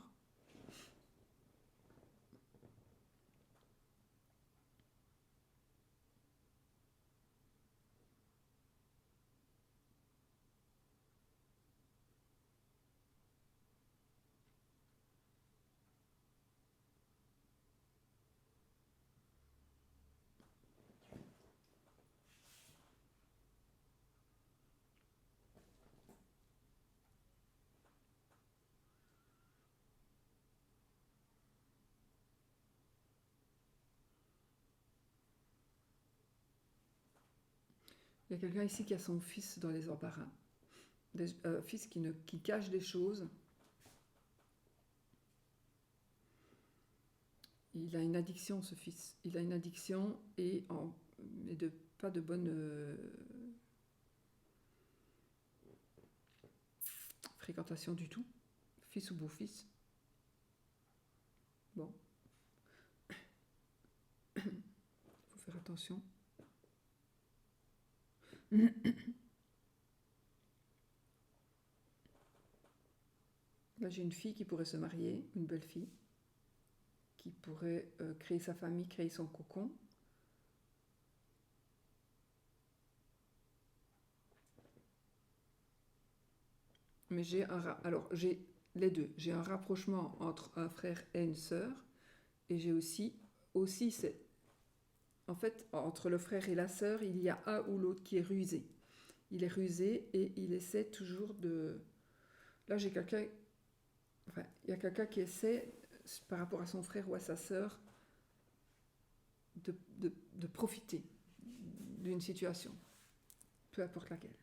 Il y a quelqu'un ici qui a son fils dans les embarras. Fils qui cache des choses. Il a une addiction, ce fils. Il a une addiction et pas de bonne fréquentation du tout. Fils ou beau-fils. Bon. Il faut faire attention. Là, j'ai une fille qui pourrait se marier, une belle fille, qui pourrait créer sa famille, créer son cocon. Mais j'ai les deux. J'ai un rapprochement entre un frère et une sœur, et j'ai aussi en fait, entre le frère et la sœur, il y a un ou l'autre qui est rusé. Il est rusé et il essaie toujours de. Là, j'ai quelqu'un. Enfin, il y a quelqu'un qui essaie, par rapport à son frère ou à sa sœur, de profiter d'une situation, peu importe laquelle.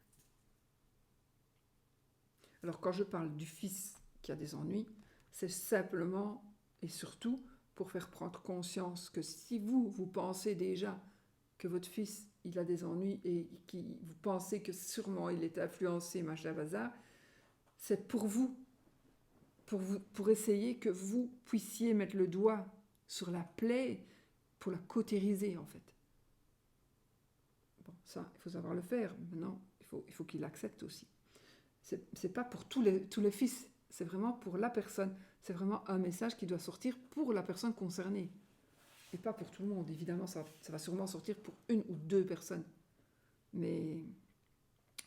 Alors, quand je parle du fils qui a des ennuis, c'est simplement et surtout pour faire prendre conscience que si vous pensez déjà que votre fils il a des ennuis et vous pensez que sûrement il est influencé, machin bazar, c'est pour essayer que vous puissiez mettre le doigt sur la plaie pour la cautériser en fait. Bon, ça, il faut savoir le faire. Maintenant, il faut qu'il l'accepte aussi. C'est pas pour tous les fils, c'est vraiment pour la personne. C'est vraiment un message qui doit sortir pour la personne concernée. Et pas pour tout le monde. Évidemment, ça va sûrement sortir pour une ou deux personnes. Mais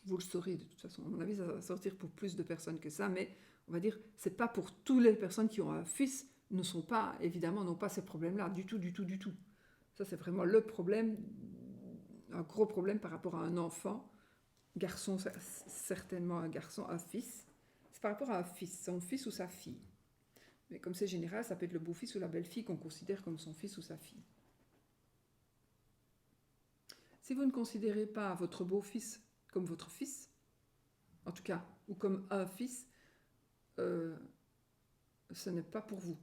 vous le saurez de toute façon. À mon avis, ça va sortir pour plus de personnes que ça. Mais on va dire, c'est pas pour toutes les personnes qui ont un fils, n'ont pas ces problèmes-là. Du tout. Ça, c'est vraiment le problème, un gros problème par rapport à un enfant. Garçon, certainement un garçon, un fils. C'est par rapport à un fils, son fils ou sa fille. Mais comme c'est général, ça peut être le beau-fils ou la belle-fille qu'on considère comme son fils ou sa fille. Si vous ne considérez pas votre beau-fils comme votre fils, en tout cas, ou comme un fils, ce n'est pas pour vous.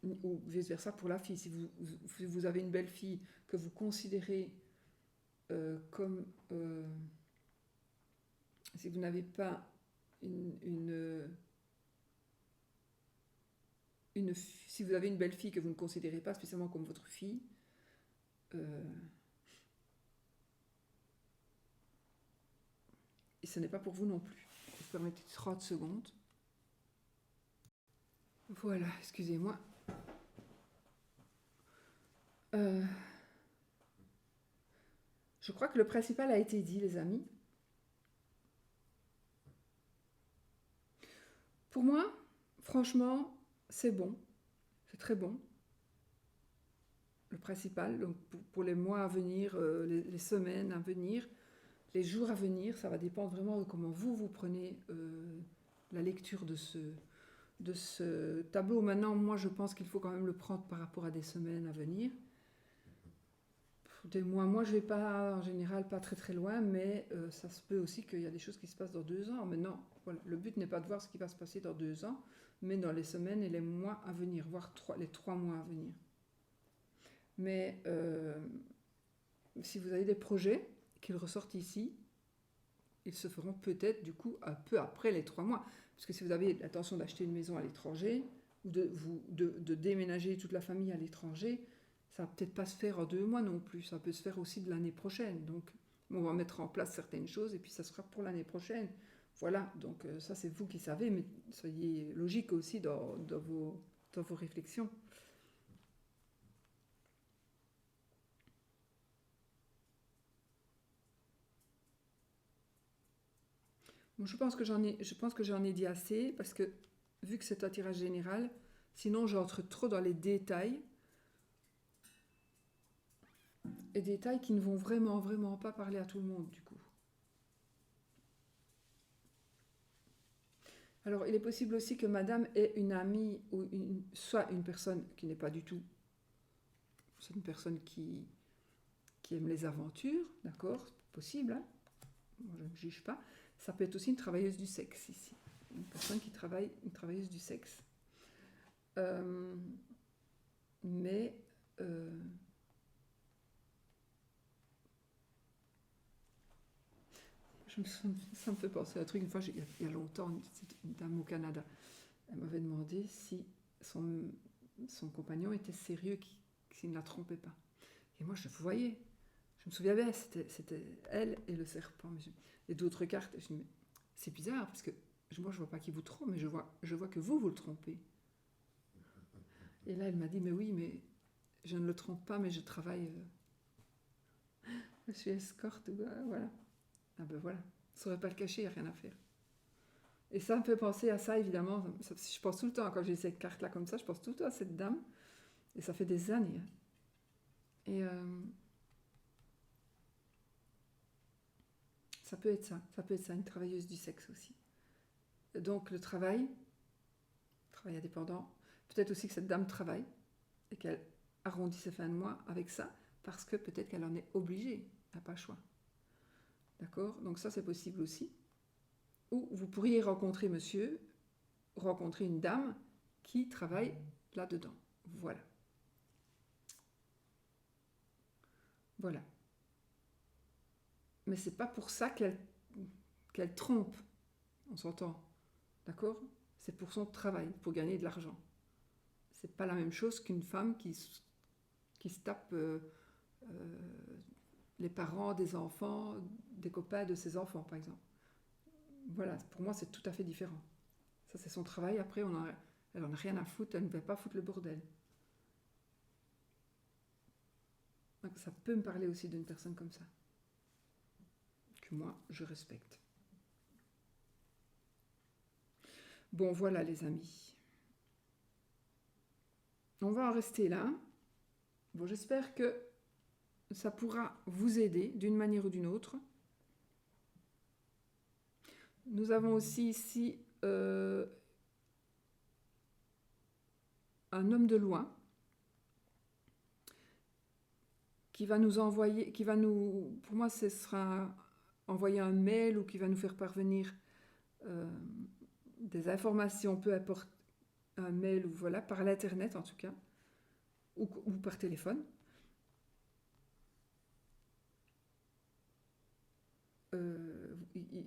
Ou vice-versa pour la fille. Si vous avez une belle-fille que vous considérez comme... si vous n'avez pas si vous avez une belle-fille que vous ne considérez pas spécialement comme votre fille, et ce n'est pas pour vous non plus. Vous permettez 30 secondes. Voilà, excusez-moi. Je crois que le principal a été dit, les amis. Pour moi, franchement, c'est bon. C'est très bon. Le principal, donc pour les mois à venir, les semaines à venir, les jours à venir, ça va dépendre vraiment de comment vous prenez la lecture de ce tableau. Maintenant, moi, je pense qu'il faut quand même le prendre par rapport à des semaines à venir. Des mois, moi, je vais pas, en général, pas très très loin, mais ça se peut aussi qu'il y a des choses qui se passent dans 2 ans. Maintenant, voilà, le but n'est pas de voir ce qui va se passer dans 2 ans, mais dans les semaines et les mois à venir, voire les 3 mois à venir. Mais si vous avez des projets qu'ils ressortent ici, ils se feront peut-être du coup un peu après les 3 mois. Parce que si vous avez l'intention d'acheter une maison à l'étranger, ou de déménager toute la famille à l'étranger, ça va peut-être pas se faire en 2 mois non plus. Ça peut se faire aussi de l'année prochaine. Donc on va mettre en place certaines choses et puis ça sera pour l'année prochaine. Voilà, donc ça c'est vous qui savez, mais soyez logique aussi dans vos réflexions. Bon, je pense que j'en ai dit assez parce que vu que c'est un tirage général, sinon j'entre trop dans les détails et détails qui ne vont vraiment vraiment pas parler à tout le monde du coup. Alors il est possible aussi que madame ait une amie ou soit une personne qui n'est pas du tout, c'est une personne qui aime les aventures, d'accord, c'est possible, hein, moi je ne juge pas. Ça peut être aussi une travailleuse du sexe ici, une personne qui travaille, une travailleuse du sexe. Euh, mais ça me fait penser à un truc. Une fois, il y a longtemps, une dame au Canada, elle m'avait demandé si son compagnon était sérieux, s'il ne la trompait pas. Et moi, je voyais, je me souviens bien, c'était elle et le serpent. Et d'autres cartes. Je me dis, c'est bizarre, parce que moi, je ne vois pas qui vous trompe, mais je vois que vous le trompez. Et là, elle m'a dit, mais oui, mais je ne le trompe pas, mais je travaille, je suis escorte, voilà. Ah ben voilà, je ne saurais pas le cacher, il n'y a rien à faire. Et ça me fait penser à ça, évidemment. Je pense tout le temps, quand j'ai cette carte-là comme ça, je pense tout le temps à cette dame. Et ça fait des années. Hein. Et ça peut être ça. Ça peut être ça, une travailleuse du sexe aussi. Donc le travail indépendant. Peut-être aussi que cette dame travaille et qu'elle arrondit ses fins de mois avec ça, parce que peut-être qu'elle en est obligée. Elle n'a pas le choix. D'accord? Donc ça, c'est possible aussi. Ou vous pourriez rencontrer une dame qui travaille là-dedans. Voilà. Voilà. Mais c'est pas pour ça qu'elle trompe. On s'entend. D'accord? C'est pour son travail, pour gagner de l'argent. C'est pas la même chose qu'une femme qui se tape les parents des enfants, des copains de ses enfants, par exemple. Voilà, pour moi, c'est tout à fait différent. Ça, c'est son travail. Après, elle en a rien à foutre. Elle ne va pas foutre le bordel. Donc, ça peut me parler aussi d'une personne comme ça. Que moi, je respecte. Bon, voilà, les amis. On va en rester là. Bon, j'espère que ça pourra vous aider d'une manière ou d'une autre. Nous avons aussi ici un homme de loin qui va nous envoyer, pour moi ce sera envoyer un mail ou qui va nous faire parvenir des informations, peu importe, un mail ou voilà, par l'internet en tout cas, ou par téléphone.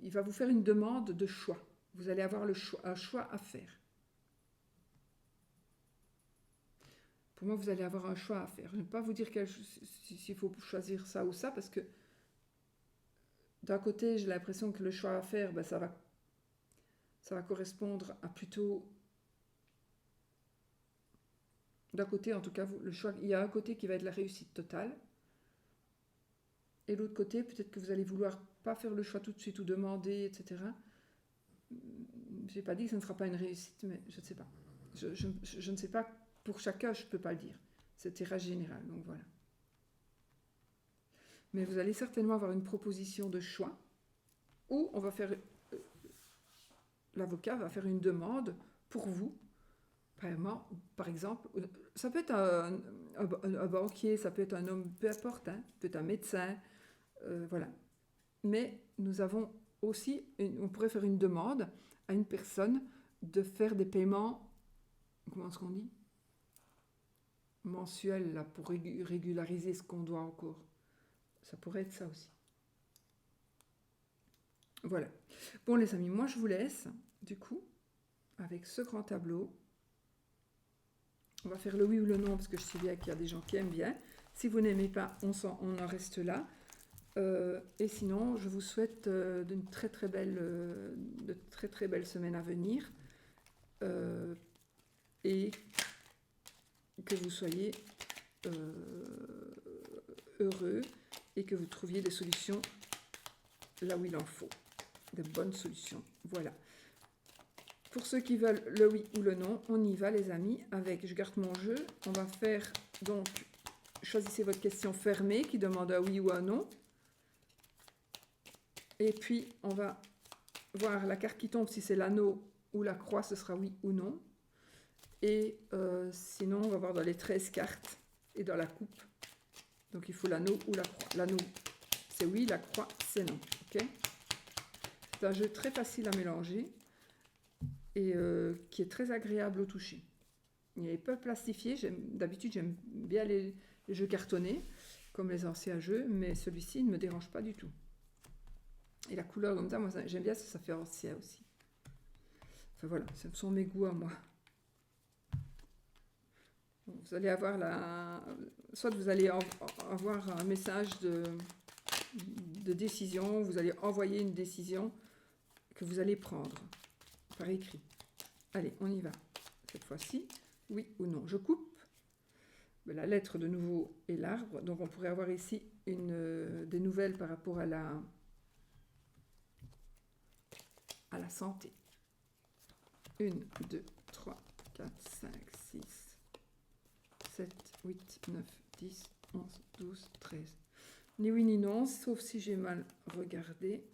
Il va vous faire une demande de choix. Vous allez avoir un choix à faire. Pour moi, vous allez avoir un choix à faire. Je ne vais pas vous dire s'il faut choisir ça ou ça, parce que d'un côté, j'ai l'impression que le choix à faire, ben, ça va correspondre à plutôt... D'un côté, en tout cas, le choix, il y a un côté qui va être la réussite totale. Et l'autre côté, peut-être que vous allez vouloir pas faire le choix tout de suite ou demander, etc. j'ai pas dit que ce ne sera pas une réussite, mais je ne sais pas. Je ne sais pas, pour chacun, je ne peux pas le dire. C'est tirage général, donc voilà. Mais vous allez certainement avoir une proposition de choix, où on va faire, l'avocat va faire une demande pour vous. Par exemple, ça peut être un banquier, ça peut être un homme, peu importe, hein, ça peut être un médecin, voilà. Mais nous avons aussi, on pourrait faire une demande à une personne de faire des paiements, comment est-ce qu'on dit, mensuels, là, pour régulariser ce qu'on doit encore. Ça pourrait être ça aussi. Voilà. Bon les amis, moi je vous laisse, du coup, avec ce grand tableau. On va faire le oui ou le non, parce que je sais bien qu'il y a des gens qui aiment bien. Si vous n'aimez pas, on en reste là. Et sinon, je vous souhaite de très très belles semaines à venir. Et que vous soyez heureux et que vous trouviez des solutions là où il en faut. De bonnes solutions. Voilà. Pour ceux qui veulent le oui ou le non, on y va les amis avec je garde mon jeu. On va faire donc, choisissez votre question fermée qui demande un oui ou un non. Et puis on va voir la carte qui tombe, si c'est l'anneau ou la croix, ce sera oui ou non. Et sinon, on va voir dans les 13 cartes et dans la coupe. Donc il faut l'anneau ou la croix. L'anneau, c'est oui, la croix, c'est non. Okay, c'est un jeu très facile à mélanger et qui est très agréable au toucher. Il est peu plastifié. D'habitude, j'aime bien les jeux cartonnés, comme les anciens jeux, mais celui-ci ne me dérange pas du tout. Et la couleur comme ça, moi j'aime bien, ça fait ancien aussi. Enfin voilà, ce sont mes goûts à moi. Vous allez avoir soit vous allez avoir un message de décision, vous allez envoyer une décision que vous allez prendre par écrit. Allez, on y va. Cette fois-ci, oui ou non. Je coupe. La lettre de nouveau est l'arbre. Donc on pourrait avoir ici des nouvelles par rapport à la santé. 1, 2, 3, 4, 5, 6, 7, 8, 9, 10, 11, 12, 13. Ni oui ni non, sauf si j'ai mal regardé.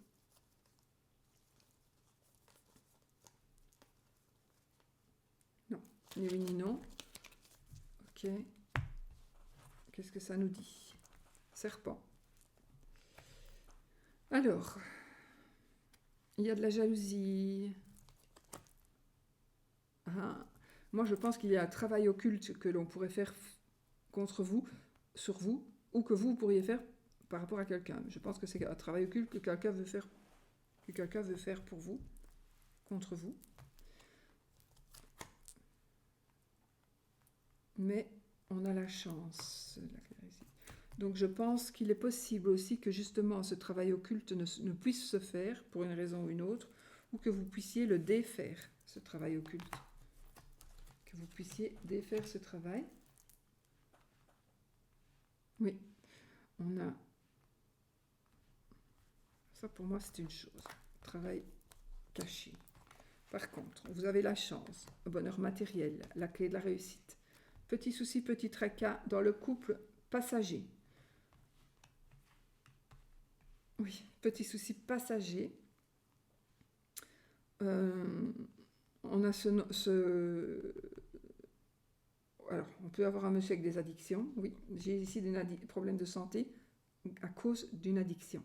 Non, ni oui ni non. Ok. Qu'est-ce que ça nous dit? Serpent. Alors, il y a de la jalousie. Moi, je pense qu'il y a un travail occulte que l'on pourrait faire contre vous, sur vous, ou que vous pourriez faire par rapport à quelqu'un. Je pense que c'est un travail occulte que quelqu'un veut faire pour vous, contre vous. Mais on a la chance. Donc je pense qu'il est possible aussi que justement ce travail occulte ne puisse se faire pour une raison ou une autre, ou que vous puissiez le défaire, ce travail occulte. Que vous puissiez défaire ce travail. Oui, on a... Ça pour moi c'est une chose. Travail caché. Par contre, vous avez la chance, le bonheur matériel, la clé de la réussite. Petit souci, petit tracas dans le couple passager. Oui, petit souci passager. On a alors, on peut avoir un monsieur avec des addictions. Oui, j'ai ici des problèmes de santé à cause d'une addiction.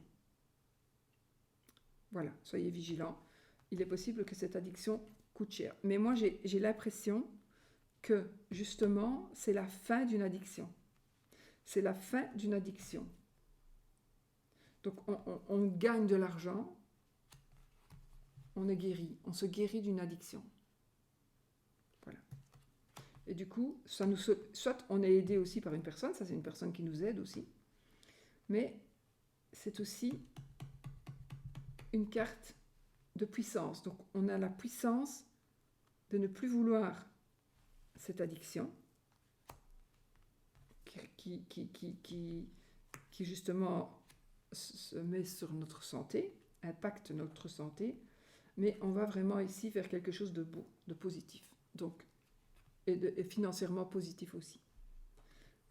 Voilà, soyez vigilants. Il est possible que cette addiction coûte cher. Mais moi, j'ai l'impression que, justement, c'est la fin d'une addiction. C'est la fin d'une addiction. Donc, on gagne de l'argent, on est guéri, on se guérit d'une addiction. Voilà. Et du coup, soit on est aidé aussi par une personne, ça c'est une personne qui nous aide aussi, mais c'est aussi une carte de puissance. Donc on a la puissance de ne plus vouloir cette addiction qui justement se met sur notre santé, impacte notre santé, mais on va vraiment ici vers quelque chose de beau, de positif. Donc, et financièrement positif aussi.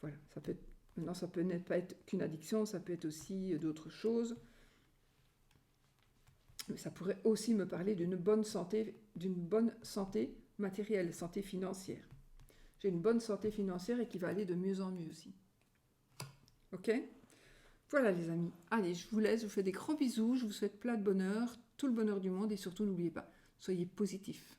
Voilà, ça peut être, maintenant ça peut pas être qu'une addiction, ça peut être aussi d'autres choses. Mais ça pourrait aussi me parler d'une bonne santé matérielle, santé financière. J'ai une bonne santé financière et qui va aller de mieux en mieux aussi. Ok ? Voilà les amis. Allez, je vous laisse, je vous fais des gros bisous, je vous souhaite plein de bonheur, tout le bonheur du monde et surtout n'oubliez pas, soyez positifs.